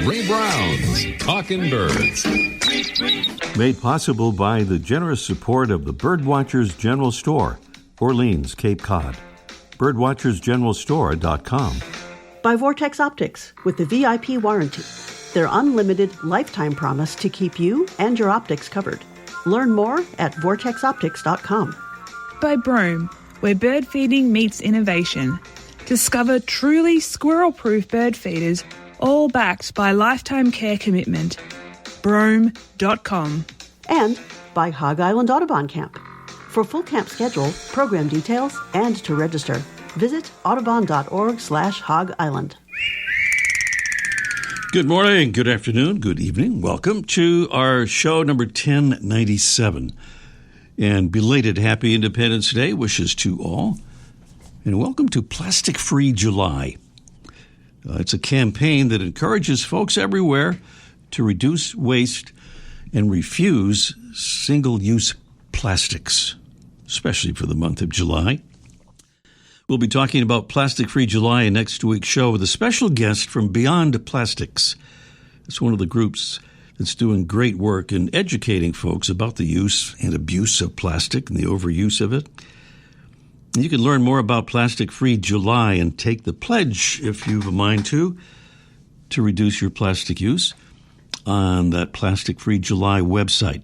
Ray Brown's Talking Birds. Made possible by the generous support of the Birdwatchers General Store, Orleans, Cape Cod. birdwatchersgeneralstore.com. By Vortex Optics with the VIP warranty. Their unlimited lifetime promise to keep you and your optics covered. Learn more at vortexoptics.com. By Brome, where bird feeding meets innovation. Discover truly squirrel-proof bird feeders, all backed by lifetime care commitment. Brome.com. And by Hog Island Audubon Camp. For full camp schedule, program details, and to register, visit audubon.org/Hog Island. Good morning, good afternoon, good evening. Welcome to our show number 1097. And belated Happy Independence Day wishes to all. And welcome to Plastic Free July. It's a campaign that encourages folks everywhere to reduce waste and refuse single-use plastics, especially for the month of July. We'll be talking about Plastic Free July in next week's show with a special guest from Beyond Plastics. It's one of the groups that's doing great work in educating folks about the use and abuse of plastic and the overuse of it. You can learn more about Plastic Free July and take the pledge, if you have a mind to reduce your plastic use on that Plastic Free July website.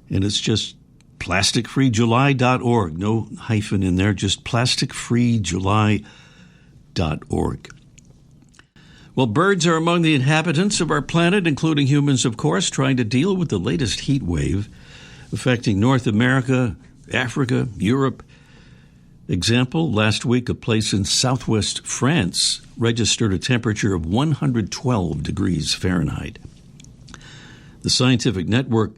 And it's just plasticfreejuly.org. No hyphen in there, just plasticfreejuly.org. Well, birds are among the inhabitants of our planet, including humans, of course, trying to deal with the latest heat wave affecting North America, Africa, Europe. Example, last week, a place in southwest France registered a temperature of 112 degrees Fahrenheit. The scientific network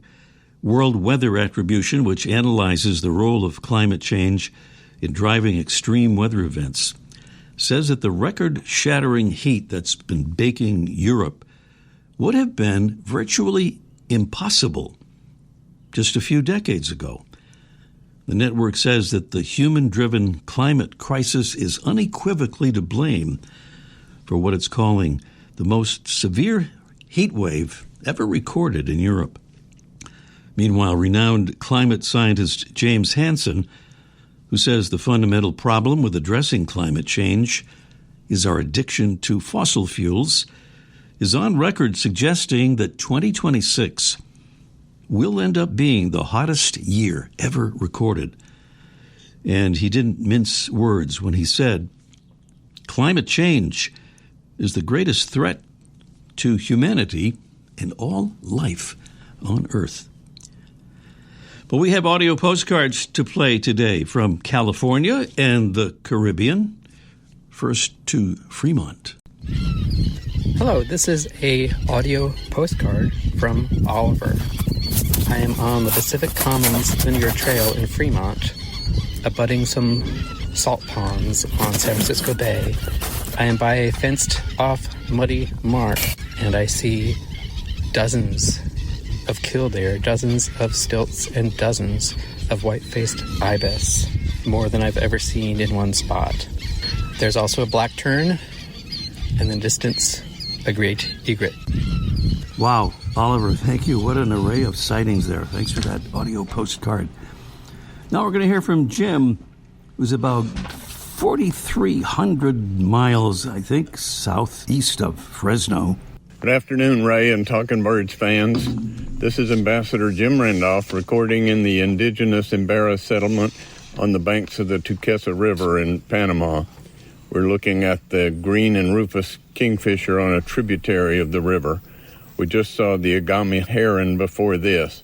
World Weather Attribution, which analyzes the role of climate change in driving extreme weather events, says that the record-shattering heat that's been baking Europe would have been virtually impossible just a few decades ago. The network says that the human-driven climate crisis is unequivocally to blame for what it's calling the most severe heat wave ever recorded in Europe. Meanwhile, renowned climate scientist James Hansen, who says the fundamental problem with addressing climate change is our addiction to fossil fuels, is on record suggesting that 2026 will end up being the hottest year ever recorded. And he didn't mince words when he said, climate change is the greatest threat to humanity and all life on Earth. But we have audio postcards to play today from California and the Caribbean. First to Fremont. Hello, this is a audio postcard from Oliver. I am on the Pacific Commons Linear Trail in Fremont, abutting some salt ponds on San Francisco Bay. I am by a fenced-off muddy marsh, and I see dozens of killdeer, dozens of stilts, and dozens of white-faced ibis, more than I've ever seen in one spot. There's also a black tern, and in the distance, a great egret. Wow, Oliver, thank you. What an array of sightings there. Thanks for that audio postcard. Now we're going to hear from Jim, who's about 4,300 miles, I think, southeast of Fresno. Good afternoon, Ray and Talking Birds fans. This is Ambassador Jim Randolph recording in the indigenous Imbera settlement on the banks of the Tuquesa River in Panama. We're looking at the green and rufous kingfisher on a tributary of the river. We just saw the agami heron before this.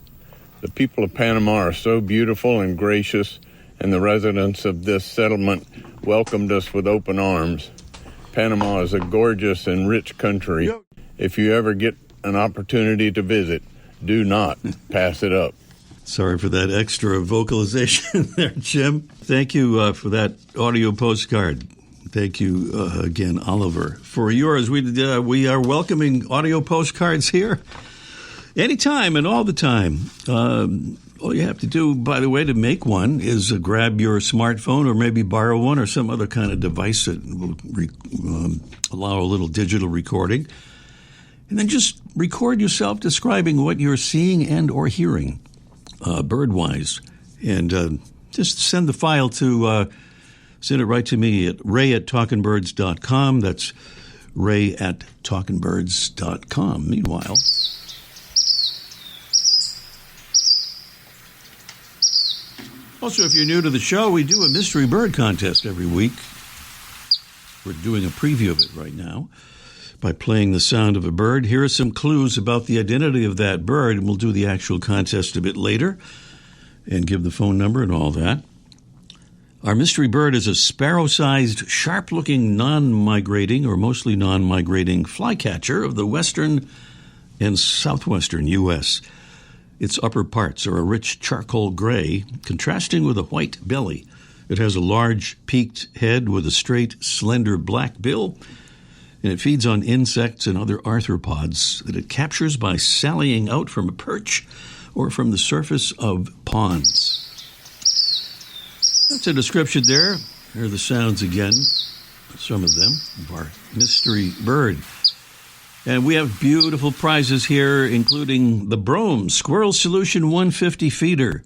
The people of Panama are so beautiful and gracious, and the residents of this settlement welcomed us with open arms. Panama is a gorgeous and rich country. If you ever get an opportunity to visit, do not pass it up. Sorry for that extra vocalization there, Jim. Thank you for that audio postcard. Thank you again, Oliver, for yours. We are welcoming audio postcards here anytime and all the time. All you have to do, by the way, to make one is grab your smartphone or maybe borrow one or some other kind of device that will allow a little digital recording. And then just record yourself describing what you're seeing and or hearing bird-wise. And just send the file to, send it right to me at ray@talkingbirds.com. That's ray@talkingbirds.com. Meanwhile, also, if you're new to the show, we do a mystery bird contest every week. We're doing a preview of it right now by playing the sound of a bird. Here are some clues about the identity of that bird, and we'll do the actual contest a bit later and give the phone number and all that. Our mystery bird is a sparrow-sized, sharp-looking, non-migrating, or mostly non-migrating flycatcher of the western and southwestern U.S. Its upper parts are a rich charcoal gray, contrasting with a white belly. It has a large, peaked head with a straight, slender black bill, and it feeds on insects and other arthropods that it captures by sallying out from a perch or from the surface of ponds. That's a description there. Here are the sounds again, some of them, of our mystery bird. And we have beautiful prizes here, including the Brome Squirrel Solution 150 feeder.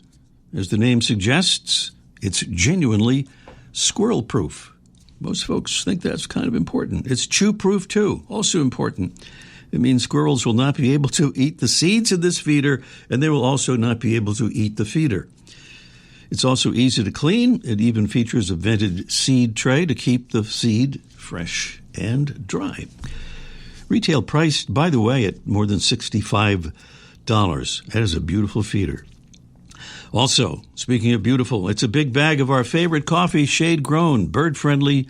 As the name suggests, it's genuinely squirrel-proof. Most folks think that's kind of important. It's chew-proof, too, also important. It means squirrels will not be able to eat the seeds in this feeder, and they will also not be able to eat the feeder. It's also easy to clean. It even features a vented seed tray to keep the seed fresh and dry. Retail priced, by the way, at more than $65. That is a beautiful feeder. Also, speaking of beautiful, it's a big bag of our favorite coffee, shade-grown, bird-friendly,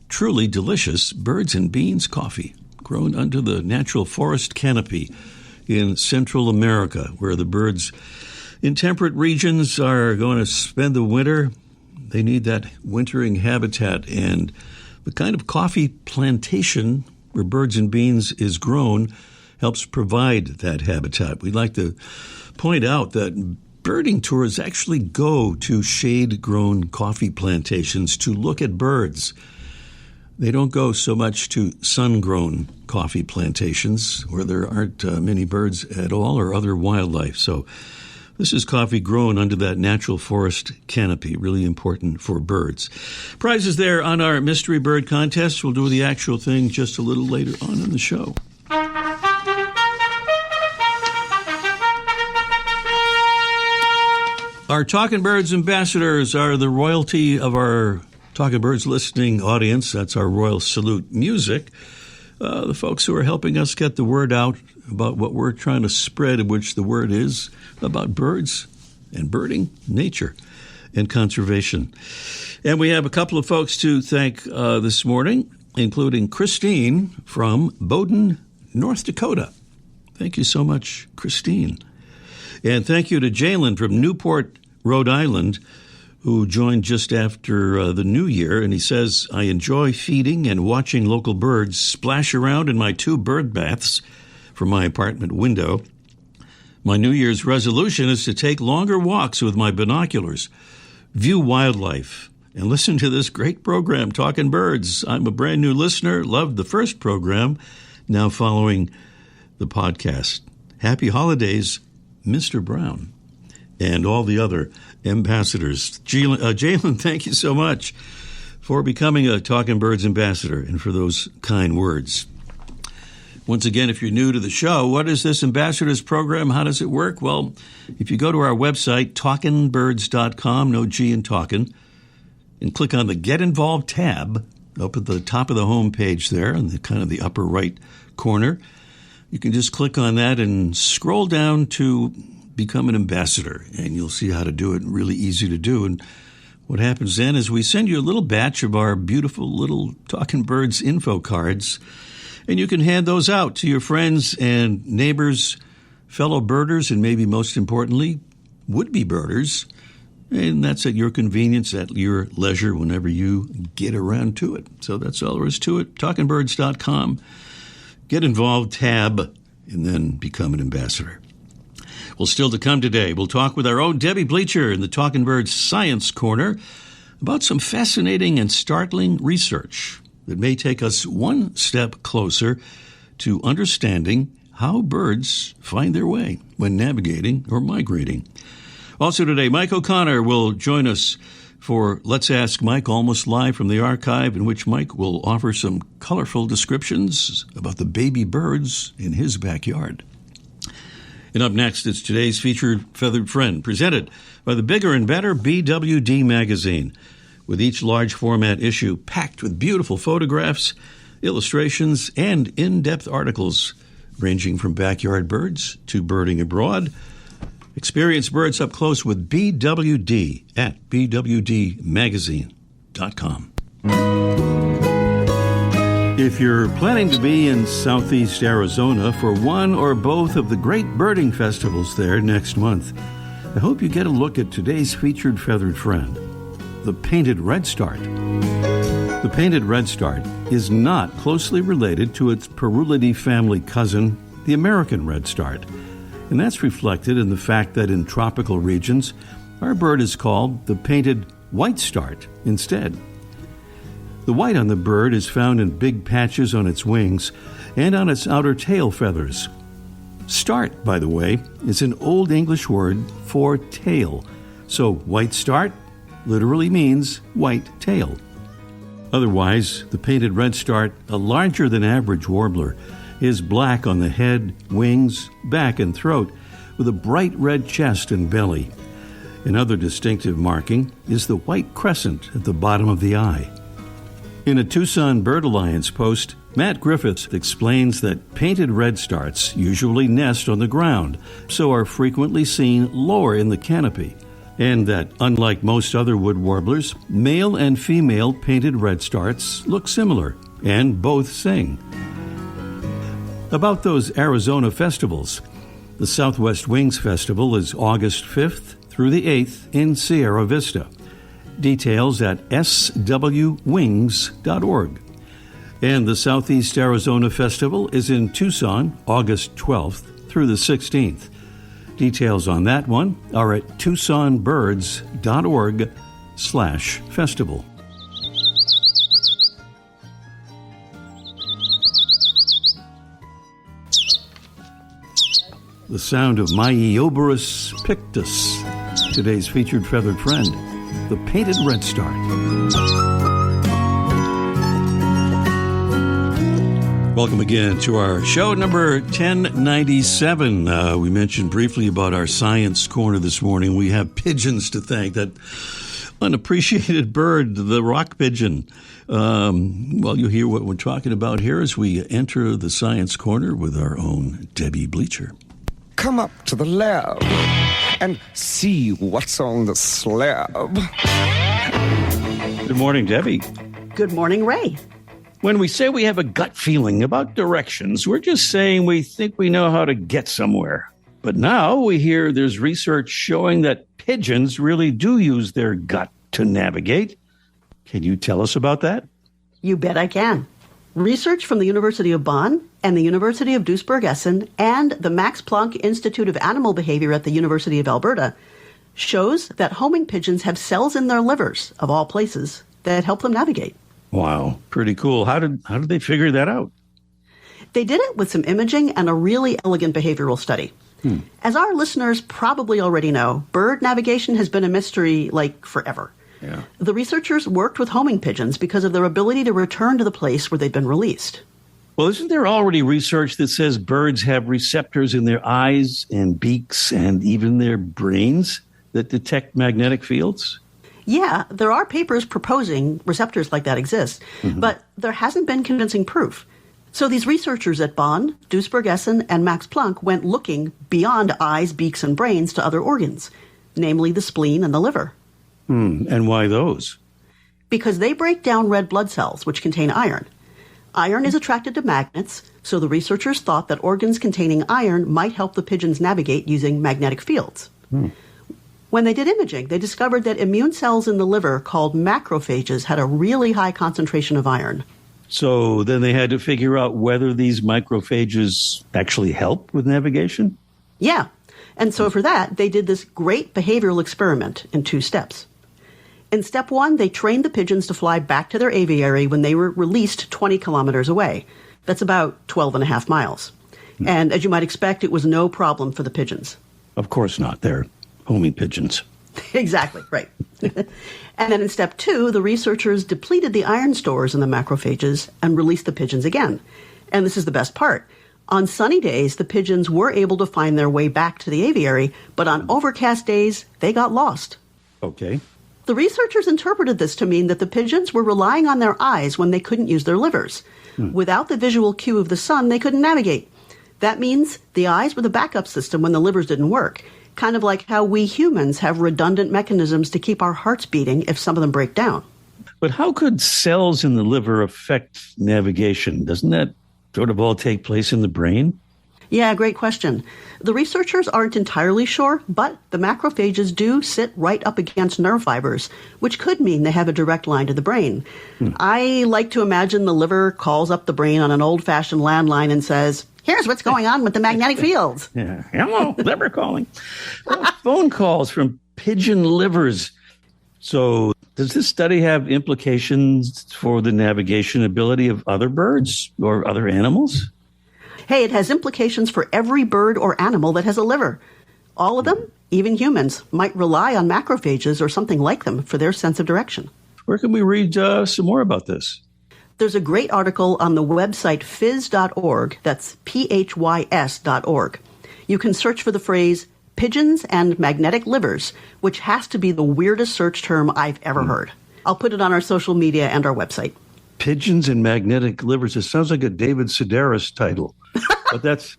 truly delicious birds and beans coffee, grown under the natural forest canopy in Central America, where the birds in temperate regions are going to spend the winter. They need that wintering habitat, and the kind of coffee plantation where birds and beans is grown helps provide that habitat. We'd like to point out that birding tours actually go to shade-grown coffee plantations to look at birds. They don't go so much to sun-grown coffee plantations where there aren't many birds at all or other wildlife. So this is coffee grown under that natural forest canopy, really important for birds. Prizes there on our Mystery Bird Contest. We'll do the actual thing just a little later on in the show. Our Talking Birds ambassadors are the royalty of our Talking Birds listening audience. That's our Royal Salute music. The folks who are helping us get the word out about what we're trying to spread, which the word is about birds and birding, nature, and conservation. And we have a couple of folks to thank this morning, including Christine from Bowdoin, North Dakota. Thank you so much, Christine. And thank you to Jalen from Newport, Rhode Island, who joined just after the new year. And he says, I enjoy feeding and watching local birds splash around in my 2 bird baths from my apartment window. My New Year's resolution is to take longer walks with my binoculars, view wildlife, and listen to this great program, Talking Birds. I'm a brand new listener, loved the first program, now following the podcast. Happy holidays, Mr. Brown, and all the other ambassadors. Jalen, thank you so much for becoming a Talking Birds ambassador and for those kind words. Once again, if you're new to the show, what is this ambassadors program? How does it work? Well, if you go to our website, talkingbirds.com, no G in talking, and click on the Get Involved tab up at the top of the home page there in the kind of the upper right corner, you can just click on that and scroll down to become an ambassador, and you'll see how to do it. Really easy to do. And what happens then is we send you a little batch of our beautiful little Talking Birds info cards, and you can hand those out to your friends and neighbors, fellow birders, and maybe most importantly, would-be birders. And that's at your convenience, at your leisure, whenever you get around to it. So that's all there is to it. TalkingBirds.com. Get Involved tab, and then become an ambassador. Well, still to come today, we'll talk with our own Debbie Bleacher in the Talking Birds Science Corner about some fascinating and startling research that may take us one step closer to understanding how birds find their way when navigating or migrating. Also today, Mike O'Connor will join us for Let's Ask Mike, almost live from the archive, in which Mike will offer some colorful descriptions about the baby birds in his backyard. And up next, it's today's featured feathered friend, presented by the bigger and better BWD magazine, with each large format issue packed with beautiful photographs, illustrations, and in-depth articles ranging from backyard birds to birding abroad. Experience birds up close with BWD at bwdmagazine.com. If you're planning to be in Southeast Arizona for one or both of the great birding festivals there next month, I hope you get a look at today's featured feathered friend, the painted redstart. The painted redstart is not closely related to its Parulidae family cousin, the American redstart, and that's reflected in the fact that in tropical regions, our bird is called the painted whitestart instead. The white on the bird is found in big patches on its wings and on its outer tail feathers. Start, by the way, is an Old English word for tail, so whitestart literally means white tail. Otherwise, the painted redstart, a larger than average warbler, is black on the head, wings, back, and throat, with a bright red chest and belly. Another distinctive marking is the white crescent at the bottom of the eye. In a Tucson Bird Alliance post, Matt Griffiths explains that painted redstarts usually nest on the ground, so are frequently seen lower in the canopy, and that, unlike most other wood warblers, male and female painted redstarts look similar, and both sing. About those Arizona festivals, the Southwest Wings Festival is August 5th through the 8th in Sierra Vista. Details at swwings.org. And the Southeast Arizona Festival is in Tucson, August 12th through the 16th. Details on that one are at tucsonbirds.org/festival. The sound of Myeoborus pictus, today's featured feathered friend, the painted redstart. Welcome again to our show number 1097. We mentioned briefly about our science corner this morning. We have pigeons to thank, that unappreciated bird, the rock pigeon. Well, you'll hear what we're talking about here as we enter the science corner with our own Debbie Bleacher. Come up to the lab and see what's on the slab. Good morning, Debbie. Good morning, Ray. When we say we have a gut feeling about directions, we're just saying we think we know how to get somewhere. But now we hear there's research showing that pigeons really do use their gut to navigate. Can you tell us about that? You bet I can. Research from the University of Bonn and the University of Duisburg-Essen and the Max Planck Institute of Animal Behavior at the University of Alberta shows that homing pigeons have cells in their livers, of all places, that help them navigate. Wow, pretty cool. How did they figure that out? They did it with some imaging and a really elegant behavioral study. As our listeners probably already know, bird navigation has been a mystery like forever. Yeah. The researchers worked with homing pigeons because of their ability to return to the place where they've been released. Well, isn't there already research that says birds have receptors in their eyes and beaks and even their brains that detect magnetic fields? Yeah, there are papers proposing receptors like that exist, but there hasn't been convincing proof. So these researchers at Bonn, Duisburg-Essen, and Max Planck went looking beyond eyes, beaks, and brains to other organs, namely the spleen and the liver. And why those? Because they break down red blood cells, which contain iron. Iron is attracted to magnets, so the researchers thought that organs containing iron might help the pigeons navigate using magnetic fields. When they did imaging, they discovered that immune cells in the liver called macrophages had a really high concentration of iron. So then they had to figure out whether these macrophages actually help with navigation? Yeah. And so for that, they did this great behavioral experiment in 2 steps. In step 1, they trained the pigeons to fly back to their aviary when they were released 20 kilometers away. That's about 12 and a half miles. And as you might expect, it was no problem for the pigeons. Of course not. They're homing pigeons. Exactly, right. And then in step 2, the researchers depleted the iron stores in the macrophages and released the pigeons again. And this is the best part. On sunny days, the pigeons were able to find their way back to the aviary, but on overcast days, they got lost. Okay. The researchers interpreted this to mean that the pigeons were relying on their eyes when they couldn't use their livers. Without the visual cue of the sun, they couldn't navigate. That means the eyes were the backup system when the livers didn't work, kind of like how we humans have redundant mechanisms to keep our hearts beating if some of them break down. But how could cells in the liver affect navigation? Doesn't that sort of all take place in the brain? Yeah, great question. The researchers aren't entirely sure, but the macrophages do sit right up against nerve fibers, which could mean they have a direct line to the brain. I like to imagine the liver calls up the brain on an old-fashioned landline and says, "Here's what's going on with the magnetic fields." Yeah. Hello, liver calling. Phone calls from pigeon livers. So does this study have implications for the navigation ability of other birds or other animals? Hey, it has implications for every bird or animal that has a liver. All of them, even humans, might rely on macrophages or something like them for their sense of direction. Where can we read some more about this? There's a great article on the website phys.org, that's phys.org. You can search for the phrase pigeons and magnetic livers, which has to be the weirdest search term I've ever heard. I'll put it on our social media and our website. Pigeons and magnetic livers. It sounds like a David Sedaris title, but that's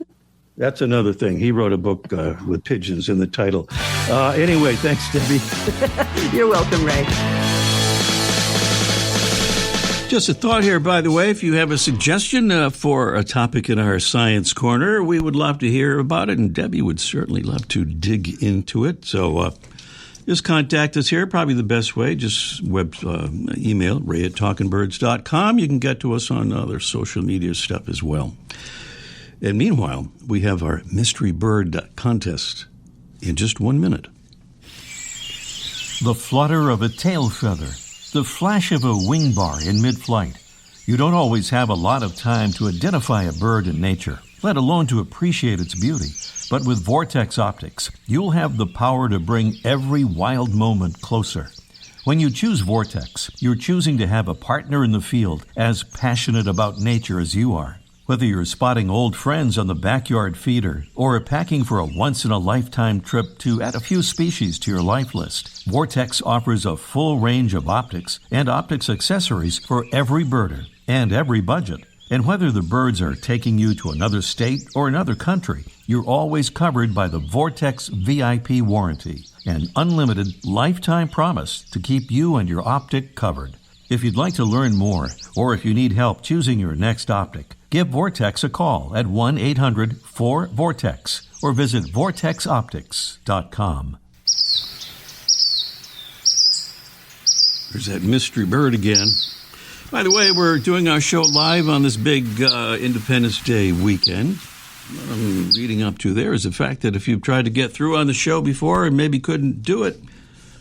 another thing. He wrote a book with pigeons in the title. Anyway, thanks, Debbie. You're welcome, Ray. Just a thought here, by the way, if you have a suggestion for a topic in our Science Corner, we would love to hear about it, and Debbie would certainly love to dig into it. So just contact us here, probably the best way. Just email ray@talkingbirds.com. You can get to us on other social media stuff as well. And meanwhile, we have our Mystery Bird contest in just 1 minute. The flutter of a tail feather. The flash of a wing bar in mid-flight. You don't always have a lot of time to identify a bird in nature, let alone to appreciate its beauty. But with Vortex Optics, you'll have the power to bring every wild moment closer. When you choose Vortex, you're choosing to have a partner in the field as passionate about nature as you are. Whether you're spotting old friends on the backyard feeder or packing for a once-in-a-lifetime trip to add a few species to your life list, Vortex offers a full range of optics and optics accessories for every birder and every budget. And whether the birds are taking you to another state or another country, you're always covered by the Vortex VIP warranty, an unlimited lifetime promise to keep you and your optic covered. If you'd like to learn more, or if you need help choosing your next optic, give Vortex a call at 1-800-4VORTEX or visit vortexoptics.com. There's that mystery bird again. By the way, we're doing our show live on this big Independence Day weekend. What I'm leading up to there is the fact that if you've tried to get through on the show before and maybe couldn't do it,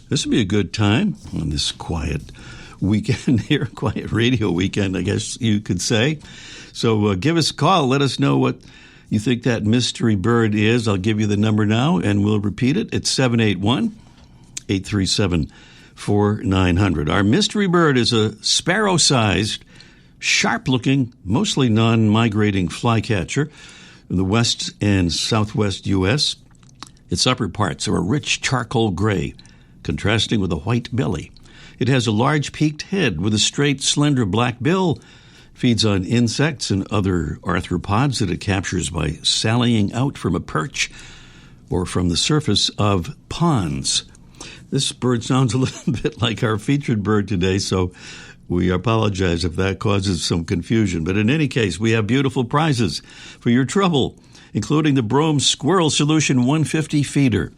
this would be a good time on this quiet weekend here, quiet radio weekend, I guess you could say. So give us a call. Let us know what you think that mystery bird is. I'll give you the number now, and we'll repeat it. It's 781-837-4900. Our mystery bird is a sparrow-sized, sharp-looking, mostly non-migrating flycatcher in the west and southwest U.S. Its upper parts are a rich charcoal gray, contrasting with a white belly. It has a large peaked head with a straight, slender black bill, feeds on insects and other arthropods that it captures by sallying out from a perch or from the surface of ponds. This bird sounds a little bit like our featured bird today, so we apologize if that causes some confusion. But in any case, we have beautiful prizes for your trouble, including the Brome Squirrel Solution 150 feeder,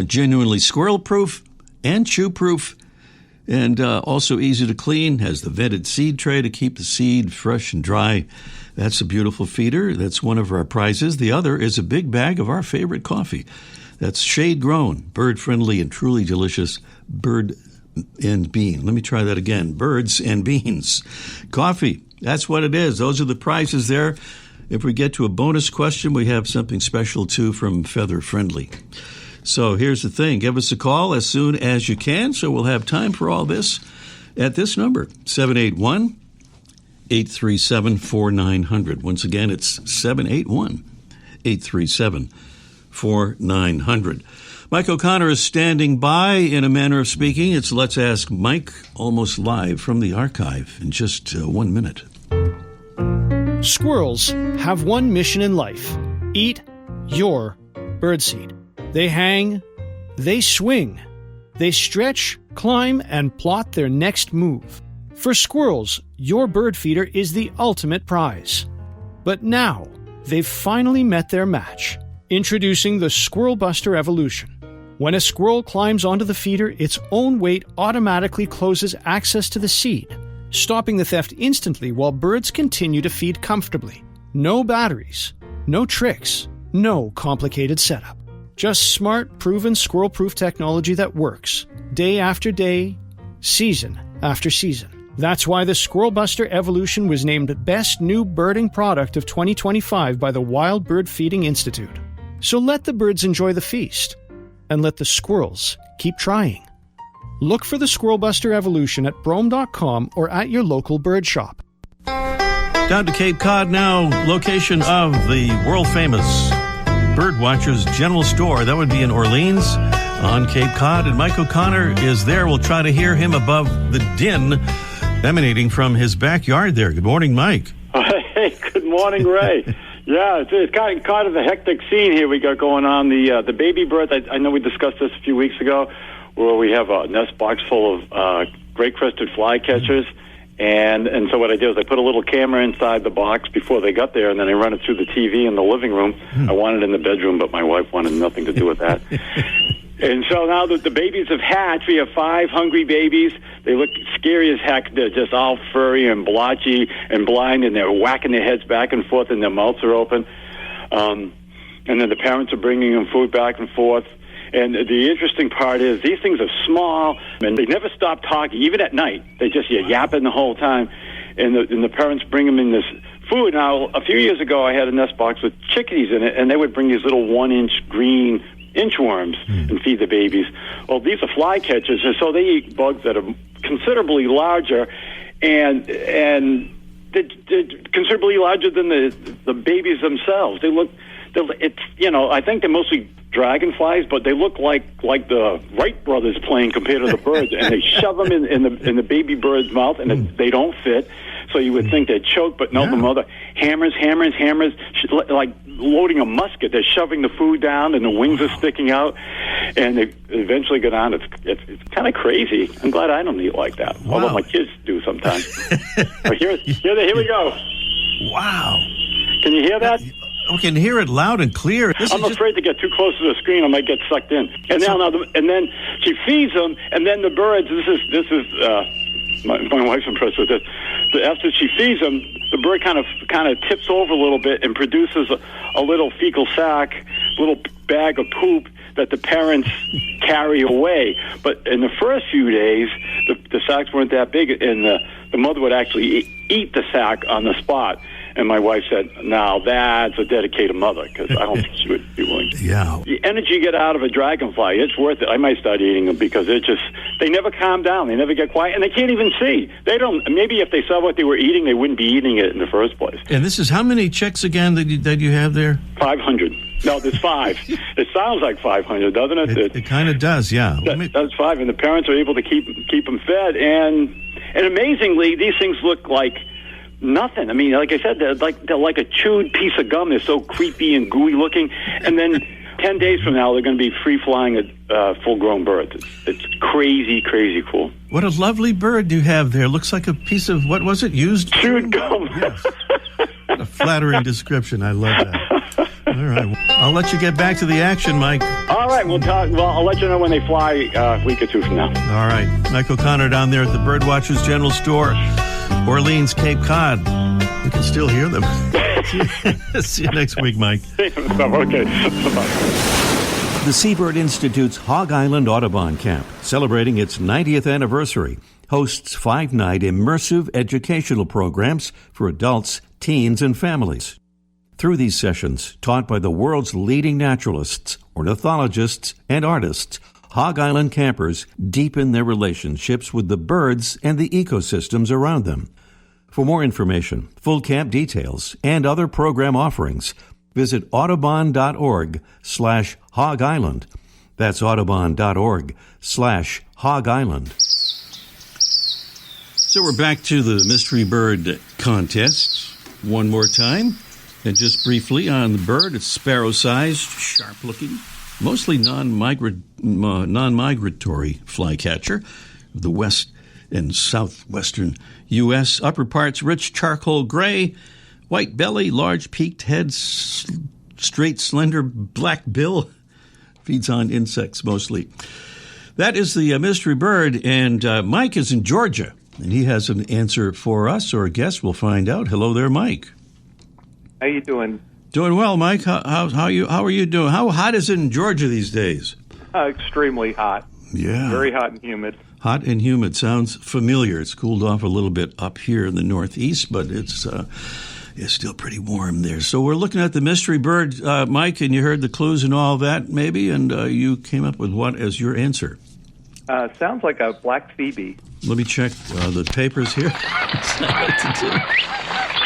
genuinely squirrel-proof and chew-proof, And also easy to clean, has the vented seed tray to keep the seed fresh and dry. That's a beautiful feeder. That's one of our prizes. The other is a big bag of our favorite coffee. That's shade-grown, bird-friendly, and truly delicious bird and bean. Let me try that again. Birds and beans. Coffee, that's what it is. Those are the prizes there. If we get to a bonus question, we have something special, too, from Feather Friendly. So here's the thing. Give us a call as soon as you can, so we'll have time for all this at this number, 781-837-4900. Once again, it's 781-837-4900. Mike O'Connor is standing by in a manner of speaking. It's Let's Ask Mike, almost live from the archive in just 1 minute. Squirrels have one mission in life: eat your birdseed. They hang, they swing, they stretch, climb, and plot their next move. For squirrels, your bird feeder is the ultimate prize. But now, they've finally met their match. Introducing the Squirrel Buster Evolution. When a squirrel climbs onto the feeder, its own weight automatically closes access to the seed, stopping the theft instantly while birds continue to feed comfortably. No batteries, no tricks, no complicated setup. Just smart, proven squirrel-proof technology that works, day after day, season after season. That's why the Squirrel Buster Evolution was named Best New Birding Product of 2025 by the Wild Bird Feeding Institute. So let the birds enjoy the feast, and let the squirrels keep trying. Look for the Squirrel Buster Evolution at Brome.com or at your local bird shop. Down to Cape Cod now, location of the world-famous Birdwatchers General Store. That would be in Orleans on Cape Cod. And Mike O'Connor is there. We'll try to hear him above the din emanating from his backyard there. Good morning, Mike. Hey, good morning, Ray. Yeah, it's kind of a hectic scene here we got going on. The baby birds, I know we discussed this a few weeks ago, where we have a nest box full of great-crested flycatchers. And so what I did is I put a little camera inside the box before they got there, and then I run it through the TV in the living room. I wanted it in the bedroom, but my wife wanted nothing to do with that. And so now that the babies have hatched, we have 5 hungry babies. They look scary as heck. They're just all furry and blotchy and blind, and they're whacking their heads back and forth, and their mouths are open. And then the parents are bringing them food back and forth. And the interesting part is these things are small, and they never stop talking, even at night. They just yapping the whole time. And the parents bring them in this food. Now, a few years ago, I had a nest box with chickadees in it, and they would bring these little 1-inch green inchworms and feed the babies. Well, these are flycatchers, and so they eat bugs that are considerably larger, and they're considerably larger than the babies themselves. I think they're mostly dragonflies, but they look like the Wright brothers playing compared to the birds, and they shove them in the baby bird's mouth, and they don't fit. So you would think they'd choke, but no, the mother hammers, like loading a musket. They're shoving the food down, and the wings are sticking out, and they eventually go down. It's kind of crazy. I'm glad I don't eat like that. Wow. Although my kids do sometimes. But here we go. Wow. Can you hear that? We can hear it loud and clear. I'm afraid to get too close to the screen; I might get sucked in. And and then she feeds them, and then the birds. This is my wife's impressed with this. After she feeds them, the bird kind of tips over a little bit and produces a little fecal sac, little bag of poop that the parents carry away. But in the first few days, the sacs weren't that big, and the mother would actually eat the sac on the spot. And my wife said, now that's a dedicated mother, because I don't think she would be willing to. Yeah. The energy you get out of a dragonfly, it's worth it. I might start eating them because they never calm down. They never get quiet, and they can't even see. Maybe if they saw what they were eating, they wouldn't be eating it in the first place. And this is how many chicks again that you have there? 500. No, there's 5. It sounds like 500, doesn't it? It kind of does, yeah. That's 5, and the parents are able to keep them fed. And amazingly, these things look like nothing. I mean, like I said, they're like a chewed piece of gum. They're so creepy and gooey looking. And then 10 days from now, they're going to be free-flying full-grown birds. It's crazy, crazy cool. What a lovely bird you have there. Looks like a piece of, what was it, used? Chewed gum. Yes. What a flattering description. I love that. All right. Well, I'll let you get back to the action, Mike. All right, we'll talk. Well, I'll let you know when they fly a week or two from now. All right. Mike O'Connor down there at the Birdwatchers General Store, Orleans, Cape Cod. We can still hear them. See you next week, Mike. Okay. Bye-bye. The Seabird Institute's Hog Island Audubon Camp, celebrating its 90th anniversary, hosts 5-night immersive educational programs for adults, teens, and families. Through these sessions, taught by the world's leading naturalists, ornithologists, and artists, Hog Island campers deepen their relationships with the birds and the ecosystems around them. For more information, full camp details, and other program offerings, visit audubon.org/Hog Island. That's audubon.org/Hog Island. So we're back to the Mystery Bird contest one more time. And just briefly on the bird, it's sparrow-sized, sharp-looking, mostly non-migratory flycatcher of the west and southwestern U.S. Upper parts rich charcoal gray, white belly, large peaked head, straight, slender black bill. Feeds on insects mostly. That is the mystery bird, and Mike is in Georgia, and he has an answer for us, or a guess. We'll find out. Hello there, Mike. How you doing? Doing well, Mike. How are you doing? How hot is it in Georgia these days? Extremely hot. Yeah. Very hot and humid. Hot and humid sounds familiar. It's cooled off a little bit up here in the Northeast, but it's still pretty warm there. So we're looking at the mystery bird, Mike, and you heard the clues and all that, maybe, and you came up with what as your answer? Sounds like a black phoebe. Let me check the papers here.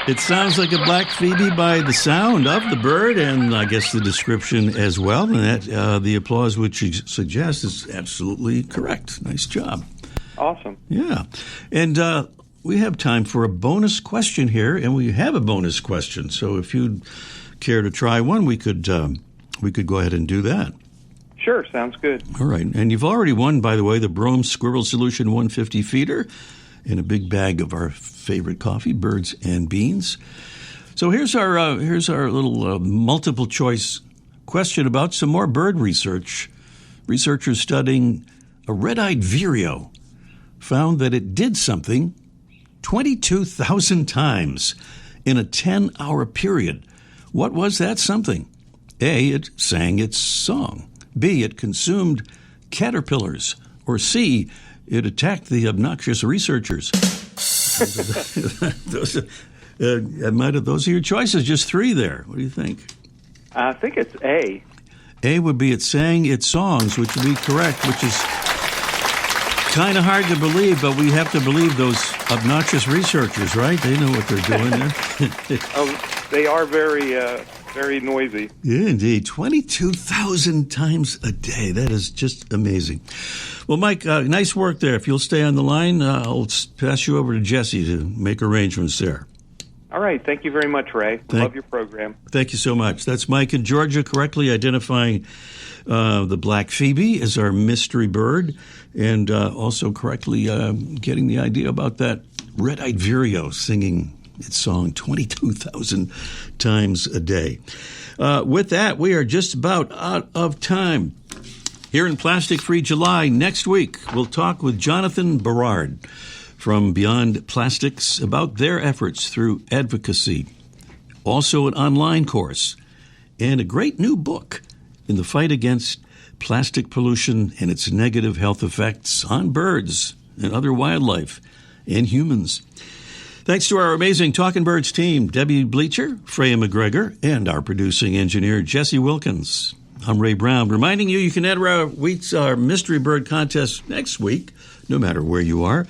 It sounds like a black phoebe by the sound of the bird and I guess the description as well. And that the applause which you suggest is absolutely correct. Nice job. Awesome. Yeah. And we have time for a bonus question here, and we have a bonus question. So if you'd care to try one, we could go ahead and do that. Sure, sounds good. All right. And you've already won, by the way, the Brome Squirrel Solution 150 feeder and a big bag of our favorite coffee, Birds and Beans. So here's our little multiple choice question about some more bird research. Researchers studying a red-eyed vireo found that it did something 22,000 times in a 10-hour period. What was that something? A, it sang its song. B, it consumed caterpillars. Or C, it attacked the obnoxious researchers. Those are your choices. Just three there. What do you think? I think it's A. A would be it sang its songs, which would be correct, which is kind of hard to believe, but we have to believe those obnoxious researchers, right? They know what they're doing there. They are very noisy. Yeah, indeed. 22,000 times a day. That is just amazing. Well, Mike, nice work there. If you'll stay on the line, I'll pass you over to Jesse to make arrangements there. All right. Thank you very much, Ray. Love your program. Thank you so much. That's Mike in Georgia, correctly identifying the black phoebe as our mystery bird, and also correctly getting the idea about that red-eyed vireo singing its song 22,000 times a day. With that, we are just about out of time. Here in Plastic Free July, next week, we'll talk with Jonathan Berard from Beyond Plastics about their efforts through advocacy. Also an online course and a great new book in the fight against plastic pollution and its negative health effects on birds and other wildlife and humans. Thanks to our amazing Talking Birds team, Debbie Bleacher, Freya McGregor, and our producing engineer, Jesse Wilkins. I'm Ray Brown, reminding you can enter our Mystery Bird contest next week, no matter where you are.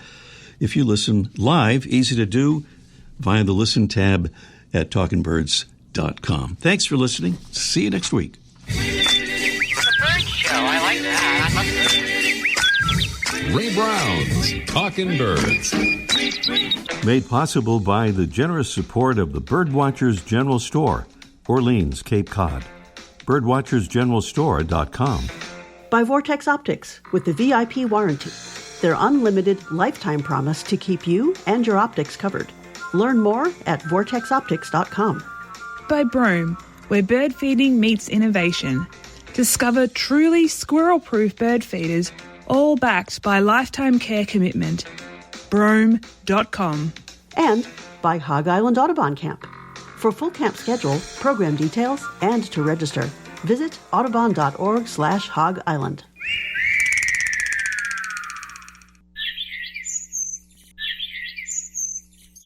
If you listen live, easy to do via the Listen tab at talkingbirds.com. Thanks for listening. See you next week. The Bird Show, I like that. Ray Brown's Talking Birds. Made possible by the generous support of the Birdwatchers General Store, Orleans, Cape Cod. Birdwatchersgeneralstore.com. By Vortex Optics with the VIP warranty. Their unlimited lifetime promise to keep you and your optics covered. Learn more at vortexoptics.com. By Brome, where bird feeding meets innovation. Discover truly squirrel-proof bird feeders, all backed by lifetime care commitment. Brome.com. And by Hog Island Audubon Camp. For full camp schedule, program details, and to register, visit audubon.org/Hog Island.